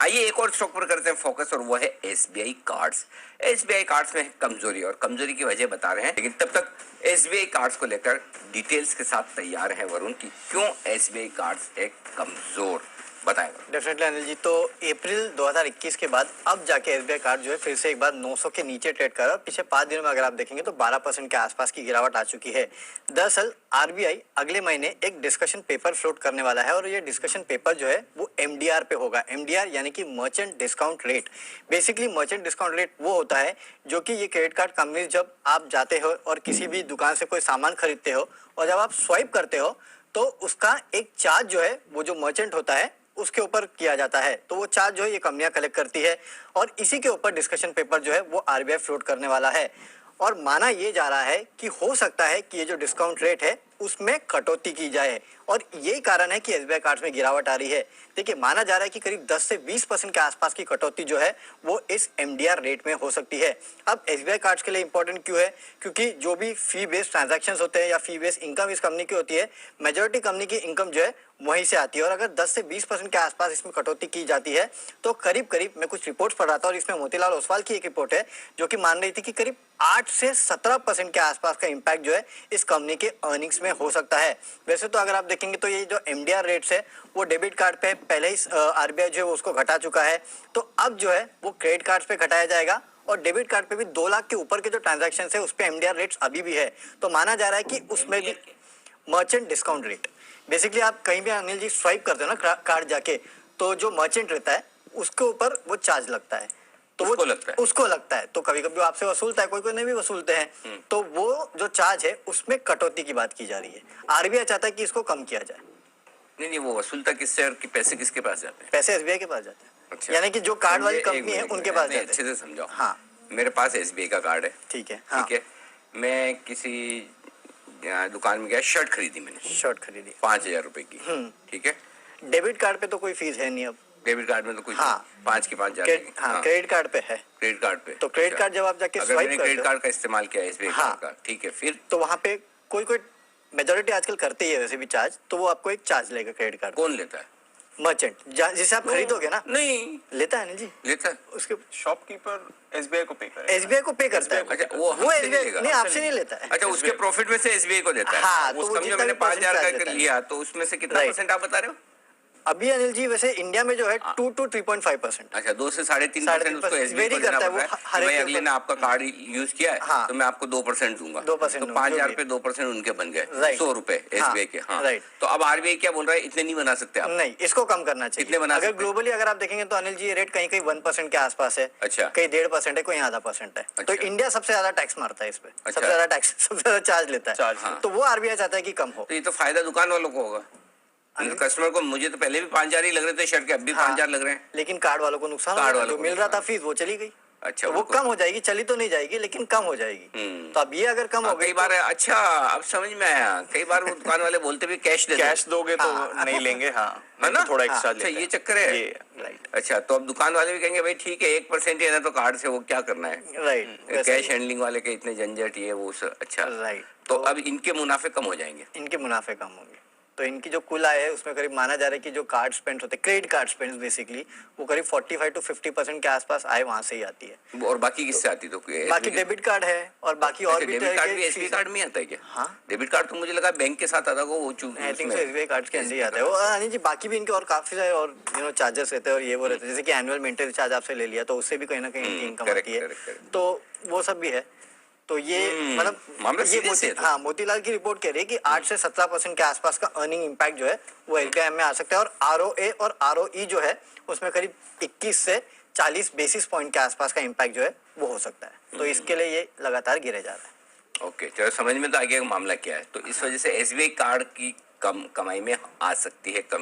आइए एक और स्टॉक पर करते हैं फोकस, और वो है एसबीआई कार्ड्स। एसबीआई कार्ड्स में है कमजोरी, और कमजोरी की वजह बता रहे हैं, लेकिन तब तक एसबीआई कार्ड्स को लेकर डिटेल्स के साथ तैयार है वरुण की क्यों एसबीआई कार्ड्स एक कमजोर, बताएगा। डेफिनेटली अनिल जी, तो अप्रैल 2021 के बाद अब जाके एसबीआई कार्ड जो है फिर से एक बार 900 के नीचे ट्रेड कर रहा है। पिछले 5 दिनों में अगर आप देखेंगे तो 12% के आसपास की गिरावट आ चुकी है। दरअसल आरबीआई अगले महीने एक डिस्कशन पेपर फ्लोट करने वाला है, और ये डिस्कशन पेपर जो है वो एमडीआर पे होगा। एमडीआर यानी कि merchant discount rate. Basically merchant discount rate वो होता है जो कि ये क्रेडिट कार्ड कंपनी, जब आप जाते हो और किसी भी दुकान से कोई सामान खरीदते हो और जब आप स्वाइप करते हो तो उसका एक चार्ज जो है वो जो मर्चेंट होता है उसके ऊपर किया जाता है। तो वो चार्ज जो है ये कंपनियां कलेक्ट करती है, और इसी के ऊपर डिस्कशन पेपर जो है वो आरबीआई फ्लोट करने वाला है। और माना ये जा रहा है कि हो सकता है कि ये जो डिस्काउंट रेट है उसमें कटौती की जाए, और यही कारण है कि एसबीआई कार्ड्स में गिरावट आ रही है। देखिए, माना जा रहा है कि करीब 10 से 20% के आसपास की कटौती जो है वो इस एमडीआर रेट में हो सकती है। अब एसबीआई कार्ड्स के लिए इंपॉर्टेंट क्यों है? क्योंकि जो भी फी बेस्ड ट्रांजैक्शंस होते हैं या फी बेस्ड इनकम इस कंपनी की होती है, मेजॉरिटी कंपनी की इनकम जो है वहीं से आती है। और अगर 10 से 20% के आसपास इसमें कटौती की जाती है तो करीब करीब, मैं कुछ रिपोर्ट्स पढ़ रहा था और इसमें मोतीलाल ओसवाल की एक रिपोर्ट है जो कि मान रही थी कि करीब 8 से 17% के आसपास का इम्पैक्ट जो है इस कंपनी के अर्निंग्स में हो सकता है। वैसे तो अगर आप देखेंगे तो ये जो एमडीआर रेट्स है वो डेबिट कार्ड पे पहले ही आरबीआई जो है उसको घटा चुका है, तो अब जो है वो क्रेडिट कार्ड पे घटाया जाएगा। और डेबिट कार्ड पे भी 2 लाख के ऊपर के जो ट्रांजैक्शन है उस पे एमडीआर रेट्स अभी भी है। तो माना जा रहा है कि उसमें भी मर्चेंट डिस्काउंट रेट, बेसिकली आप कहीं भी अनिल जी स्वाइप करते हो ना कार्ड जाके, तो जो मर्चेंट रहता है उसके ऊपर वो चार्ज लगता है, तो उसको लगता है तो कभी कभी आपसे वसूलता है, कोई कोई नहीं भी वसूलते हैं। तो वो जो चार्ज है उसमें कटौती की बात की जा रही है। आरबीआई चाहता है कि इसको कम किया जाए। नहीं, वो वसूलता किससे और पैसे किसके पास जाते हैं? पैसे एसबीआई के पास जाते हैं। अच्छा। यानी कि जो कार्ड वाली कंपनी है उनके पास जाते हैं। अच्छे से समझाओ। हाँ, मेरे पास एसबीआई का कार्ड है, ठीक है। हाँ, ठीक है। मैं किसी दुकान में गया, शर्ट खरीदी मैंने, शर्ट खरीदी 5,000 रुपए की, ठीक है। डेबिट कार्ड पे तो कोई फीस है नहीं अब। डेबिट कार्ड में तो कुछ हाँ, 5 की 5 जाती है। हाँ, क्रेडिट कार्ड पे है। क्रेडिट कार्ड पे तो क्रेडिट कार्ड जब आप जाके अगर स्वाइप मैंने करते क्रेडिट कार्ड का इस्तेमाल किया एसबीआई हाँ, का, ठीक है, फिर तो वहाँ पे कोई कोई मेजोरिटी आजकल करते ही है वैसे भी चार्ज, तो वो आपको एक चार्ज लेगा क्रेडिट कार्ड। कौन लेता है? मर्चेंट, जिसे आप खरीदोगे ना। नहीं लेता है ना जी, लेता है। उसके शॉपकीपर एसबीआई को पे करेगा। एसबीआई को पे करता है। अच्छा, वो एसबीआई लेगा? नहीं, आपसे नहीं लेता है। अच्छा, उसके प्रॉफिट में से एसबीआई को देता है। हाँ, तो उस वो कंपनी जितना मैंने भी 5,000 का लेता है। लिया, तो उसमें से कितना परसेंट आप बता रहे हो? अभी अनिल जी वैसे इंडिया में जो है 2 to 3.5%। अच्छा, 2 से 3.5% उसको एसबीआई को वेरी देना करता है वो पड़ता है। हर भाई एक अगले ने आपका कार्ड यूज किया है, हाँ, तो मैं आपको 2% दूंगा। 2% तो 5,000 पे 2% उनके बन गए, 100 रुपए एसबीआई के। हाँ, राइट। तो अब आरबीआई क्या बोल रहा है? इतने नहीं बना सकते आप? नहीं, इसको कम करना चाहिए। कितने बना अगर सकते? ग्लोबली अगर आप देखेंगे तो अनिल जी ये रेट कहीं कहीं 1% के आसपास है। अच्छा, कहीं 1.5% है, कोई आधा % है। तो इंडिया सबसे ज्यादा टैक्स मारता है इस पे। अच्छा। सबसे ज्यादा टैक्स, सबसे ज्यादा चार्ज लेता है। हाँ। तो वो आरबीआई चाहता है कि कम हो। तो ये तो फायदा दुकान वालों को होगा, कस्टमर को। मुझे तो पहले भी 5,000 ही लग रहे थे शर्ट के, अब भी 5,000 लग रहे हैं। लेकिन कार्ड वालों को नुकसान कार्ड होगा, वालों जो को मिल रहा था नुकसान। फीस वो चली गई। अच्छा, तो वो कम हो जाएगी, चली तो नहीं जाएगी लेकिन कम हो जाएगी। तो अब ये अगर कम हो गई कई बार अच्छा, अब समझ में आया। कई बार वो दुकान वाले बोलते भी कैश दे दो। कैश दोगे तो हाँ। नहीं लेंगे। हाँ, है ना, थोड़ा एक्स्ट्रा अच्छा, लेते ये हैं। चक्कर है। ये राइट, अच्छा, तो अब दुकान वाले भी कहेंगे भाई ठीक है, 1% ही है ना, तो कार्ड से वो क्या करना है। राइट, कैश हैंडलिंग वाले के इतने झंझट, ये वो अच्छा। राइट। तो अब इनके मुनाफे कम हो जाएंगे। इनके मुनाफे कम होंगे, तो इनकी जो कुल आय है उसमें करीब माना जा रहा है कि जो कार्ड स्पेंड होते हैं, क्रेडिट कार्ड स्पेंड बेसिकली, वो करीब 45 to 50% के आसपास आय वहां से ही आती है। और बाकी किससे आती? तो बाकी डेबिट कार्ड है और बाकी और भी डेबिट कार्ड भी एसबीआई कार्ड में आता है क्या? हाँ, डेबिट कार्ड तो मुझे लगा बैंक के साथ आता, वो आई थिंक एसबीआई कार्ड के अंदर ही आता है वो। अनिल जी बाकी भी इनके और काफी सारे और चार्जेस रहते हैं, और ये वो रहते हैं, जैसे कि एनुअल मेंटेनेंस चार्ज आपसे ले लिया तो उससे भी कहीं ना कहीं इनकी इनकम आती है। तो वो सब भी है। तो ये मतलब ये हाँ, मोतीलाल की रिपोर्ट कह रही है कि 8 से 17% के आसपास का अर्निंग इम्पैक्ट जो है वो एसबीआई में आ सकता है, और आरओए और आरओई जो है उसमें करीब 21 से 40 बेसिस पॉइंट के आसपास का इम्पैक्ट जो है वो हो सकता है। तो इसके लिए ये लगातार गिरे जा रहा है। ओके, चलो समझ में तो आ गया मामला क्या है। तो इस वजह से एसबीआई कार्ड की कमाई में आ सकती है कमी।